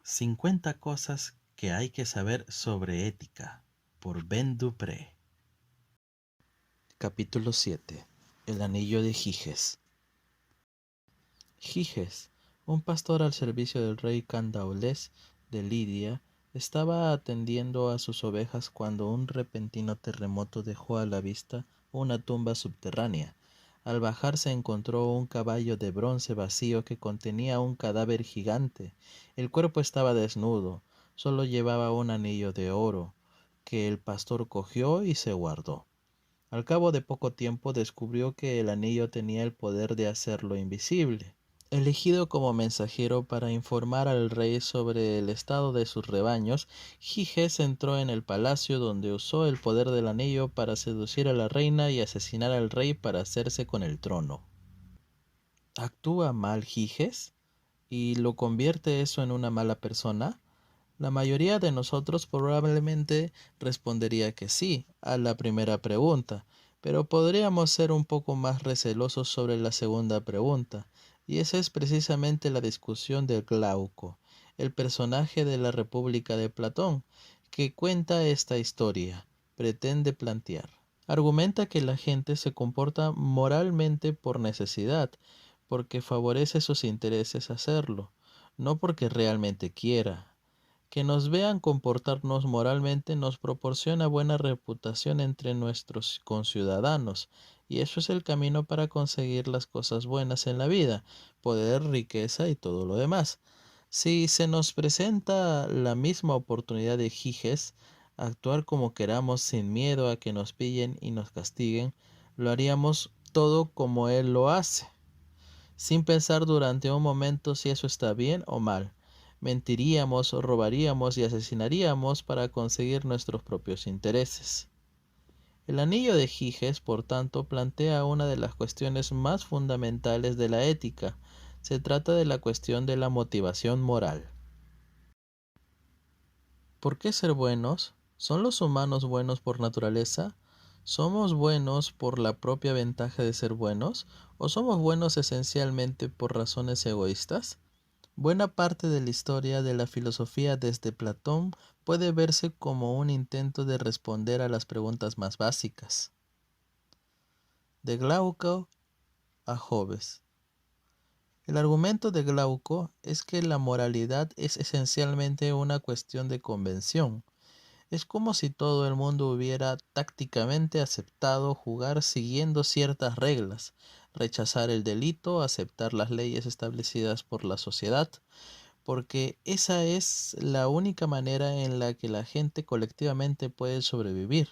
50 cosas que hay que saber sobre ética, por Ben Dupré. Capítulo 7. El anillo de Giges. Giges, un pastor al servicio del rey Candaulés de Lidia, estaba atendiendo a sus ovejas cuando un repentino terremoto dejó a la vista una tumba subterránea. Al bajar se encontró un caballo de bronce vacío que contenía un cadáver gigante. El cuerpo estaba desnudo, solo llevaba un anillo de oro, que el pastor cogió y se guardó. Al cabo de poco tiempo descubrió que el anillo tenía el poder de hacerlo invisible. Elegido como mensajero para informar al rey sobre el estado de sus rebaños, Giges entró en el palacio, donde usó el poder del anillo para seducir a la reina y asesinar al rey para hacerse con el trono. ¿Actúa mal Giges? ¿Y lo convierte eso en una mala persona? La mayoría de nosotros probablemente respondería que sí a la primera pregunta, pero podríamos ser un poco más recelosos sobre la segunda pregunta, y esa es precisamente la discusión de Glauco, el personaje de la República de Platón, que cuenta esta historia, pretende plantear. Argumenta que la gente se comporta moralmente por necesidad, porque favorece sus intereses hacerlo, no porque realmente quiera. Que nos vean comportarnos moralmente nos proporciona buena reputación entre nuestros conciudadanos, y eso es el camino para conseguir las cosas buenas en la vida, poder, riqueza y todo lo demás. Si se nos presenta la misma oportunidad de Giges, actuar como queramos sin miedo a que nos pillen y nos castiguen, lo haríamos todo como él lo hace, sin pensar durante un momento si eso está bien o mal. Mentiríamos, robaríamos y asesinaríamos para conseguir nuestros propios intereses. El anillo de Giges, por tanto, plantea una de las cuestiones más fundamentales de la ética. Se trata de la cuestión de la motivación moral. ¿Por qué ser buenos? ¿Son los humanos buenos por naturaleza? ¿Somos buenos por la propia ventaja de ser buenos? ¿O somos buenos esencialmente por razones egoístas? Buena parte de la historia de la filosofía desde Platón puede verse como un intento de responder a las preguntas más básicas. De Glauco a Hobbes. El argumento de Glauco es que la moralidad es esencialmente una cuestión de convención. Es como si todo el mundo hubiera tácticamente aceptado jugar siguiendo ciertas reglas, rechazar el delito, aceptar las leyes establecidas por la sociedad, porque esa es la única manera en la que la gente colectivamente puede sobrevivir.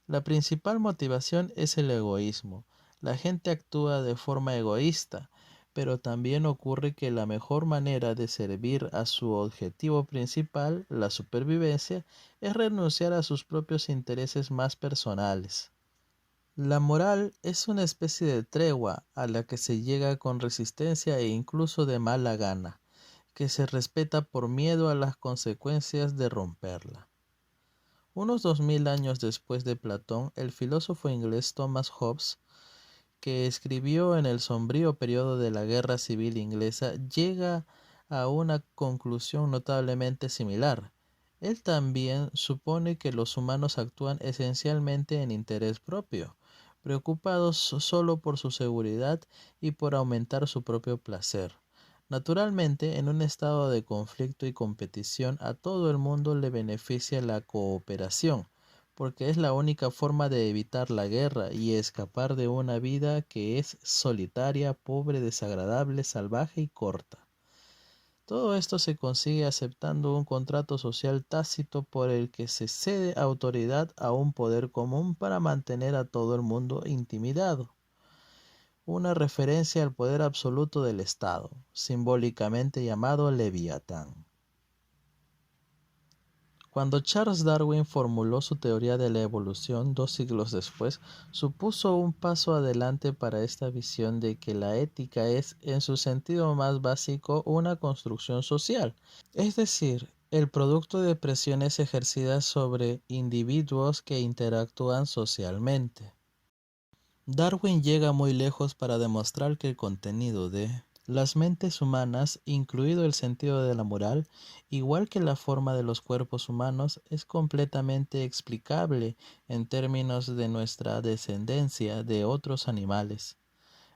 La principal motivación es el egoísmo. La gente actúa de forma egoísta, pero también ocurre que la mejor manera de servir a su objetivo principal, la supervivencia, es renunciar a sus propios intereses más personales. La moral es una especie de tregua a la que se llega con resistencia e incluso de mala gana, que se respeta por miedo a las consecuencias de romperla. Unos 2000 años después de Platón, el filósofo inglés Thomas Hobbes, que escribió en el sombrío periodo de la Guerra Civil Inglesa, llega a una conclusión notablemente similar. Él también supone que los humanos actúan esencialmente en interés propio, preocupados solo por su seguridad y por aumentar su propio placer. Naturalmente, en un estado de conflicto y competición, a todo el mundo le beneficia la cooperación, porque es la única forma de evitar la guerra y escapar de una vida que es solitaria, pobre, desagradable, salvaje y corta. Todo esto se consigue aceptando un contrato social tácito por el que se cede autoridad a un poder común para mantener a todo el mundo intimidado. Una referencia al poder absoluto del Estado, simbólicamente llamado Leviatán. Cuando Charles Darwin formuló su teoría de la evolución 2 siglos después, supuso un paso adelante para esta visión de que la ética es, en su sentido más básico, una construcción social, es decir, el producto de presiones ejercidas sobre individuos que interactúan socialmente. Darwin llega muy lejos para demostrar que el contenido de Las mentes humanas, incluido el sentido de la moral, igual que la forma de los cuerpos humanos, es completamente explicable en términos de nuestra descendencia de otros animales.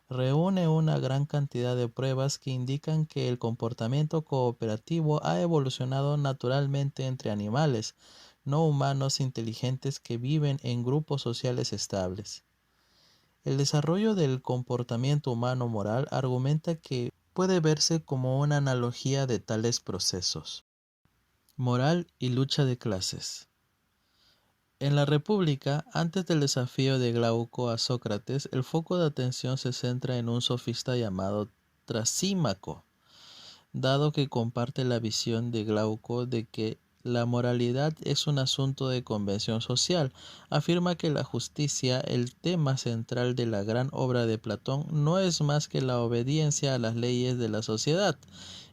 Reúne una gran cantidad de pruebas que indican que el comportamiento cooperativo ha evolucionado naturalmente entre animales no humanos inteligentes que viven en grupos sociales estables. El desarrollo del comportamiento humano moral argumenta que puede verse como una analogía de tales procesos. Moral y lucha de clases. En la República, antes del desafío de Glauco a Sócrates, el foco de atención se centra en un sofista llamado Trasímaco, dado que comparte la visión de Glauco de que la moralidad es un asunto de convención social. Afirma que la justicia, el tema central de la gran obra de Platón, no es más que la obediencia a las leyes de la sociedad,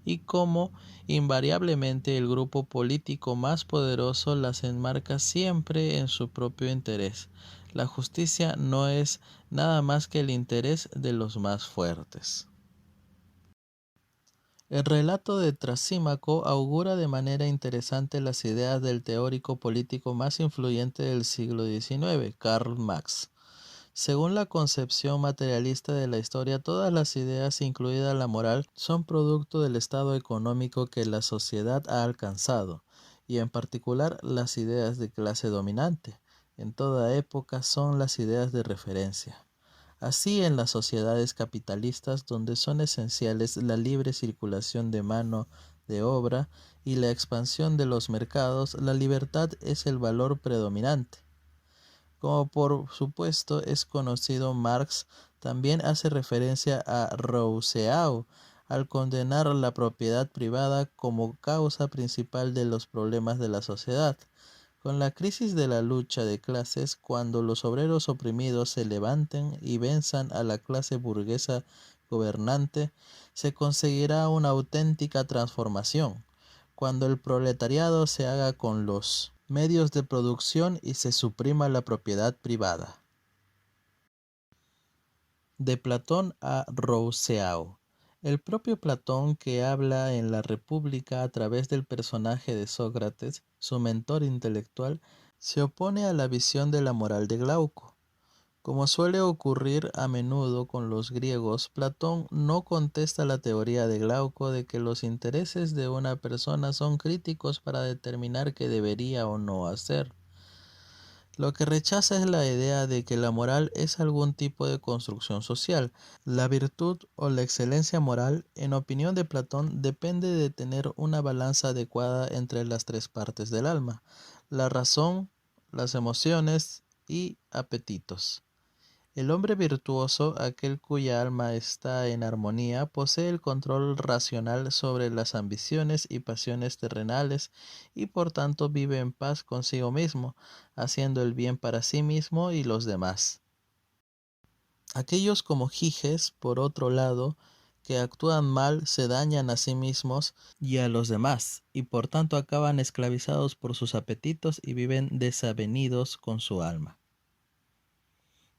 y cómo invariablemente el grupo político más poderoso las enmarca siempre en su propio interés. La justicia no es nada más que el interés de los más fuertes. El relato de Trasímaco augura de manera interesante las ideas del teórico político más influyente del siglo XIX, Karl Marx. Según la concepción materialista de la historia, todas las ideas, incluida la moral, son producto del estado económico que la sociedad ha alcanzado, y en particular las ideas de clase dominante. En toda época son las ideas de referencia. Así, en las sociedades capitalistas, donde son esenciales la libre circulación de mano de obra y la expansión de los mercados, la libertad es el valor predominante. Como por supuesto es conocido, Marx también hace referencia a Rousseau al condenar la propiedad privada como causa principal de los problemas de la sociedad. Con la crisis de la lucha de clases, cuando los obreros oprimidos se levanten y venzan a la clase burguesa gobernante, se conseguirá una auténtica transformación, cuando el proletariado se haga con los medios de producción y se suprima la propiedad privada. De Platón a Rousseau. El propio Platón, que habla en la República a través del personaje de Sócrates, su mentor intelectual, se opone a la visión de la moral de Glauco. Como suele ocurrir a menudo con los griegos, Platón no contesta la teoría de Glauco de que los intereses de una persona son críticos para determinar qué debería o no hacer. Lo que rechaza es la idea de que la moral es algún tipo de construcción social. La virtud o la excelencia moral, en opinión de Platón, depende de tener una balanza adecuada entre las tres partes del alma: la razón, las emociones y apetitos. El hombre virtuoso, aquel cuya alma está en armonía, posee el control racional sobre las ambiciones y pasiones terrenales y por tanto vive en paz consigo mismo, haciendo el bien para sí mismo y los demás. Aquellos como Giges, por otro lado, que actúan mal, se dañan a sí mismos y a los demás, y por tanto acaban esclavizados por sus apetitos y viven desavenidos con su alma.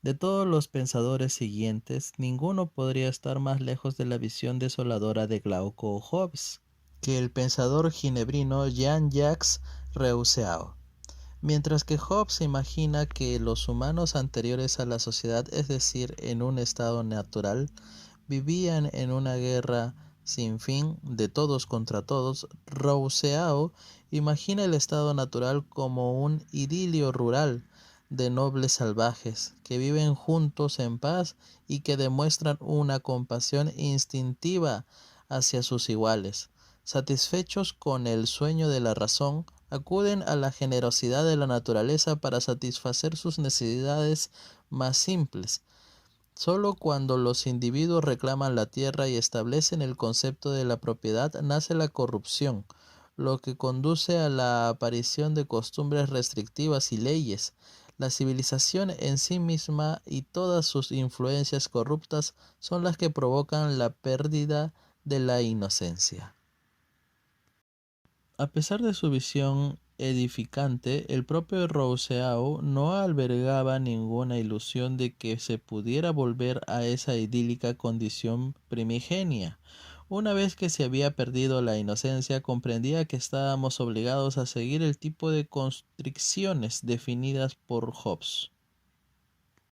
De todos los pensadores siguientes, ninguno podría estar más lejos de la visión desoladora de Glauco o Hobbes que el pensador ginebrino Jean-Jacques Rousseau. Mientras que Hobbes imagina que los humanos anteriores a la sociedad, es decir, en un estado natural, vivían en una guerra sin fin de todos contra todos, Rousseau imagina el estado natural como un idilio rural de nobles salvajes que viven juntos en paz y que demuestran una compasión instintiva hacia sus iguales. Satisfechos con el sueño de la razón, acuden a la generosidad de la naturaleza para satisfacer sus necesidades más simples. Solo cuando los individuos reclaman la tierra y establecen el concepto de la propiedad nace la corrupción, lo que conduce a la aparición de costumbres restrictivas y leyes. La civilización en sí misma y todas sus influencias corruptas son las que provocan la pérdida de la inocencia. A pesar de su visión edificante, el propio Rousseau no albergaba ninguna ilusión de que se pudiera volver a esa idílica condición primigenia. Una vez que se había perdido la inocencia, comprendía que estábamos obligados a seguir el tipo de constricciones definidas por Hobbes.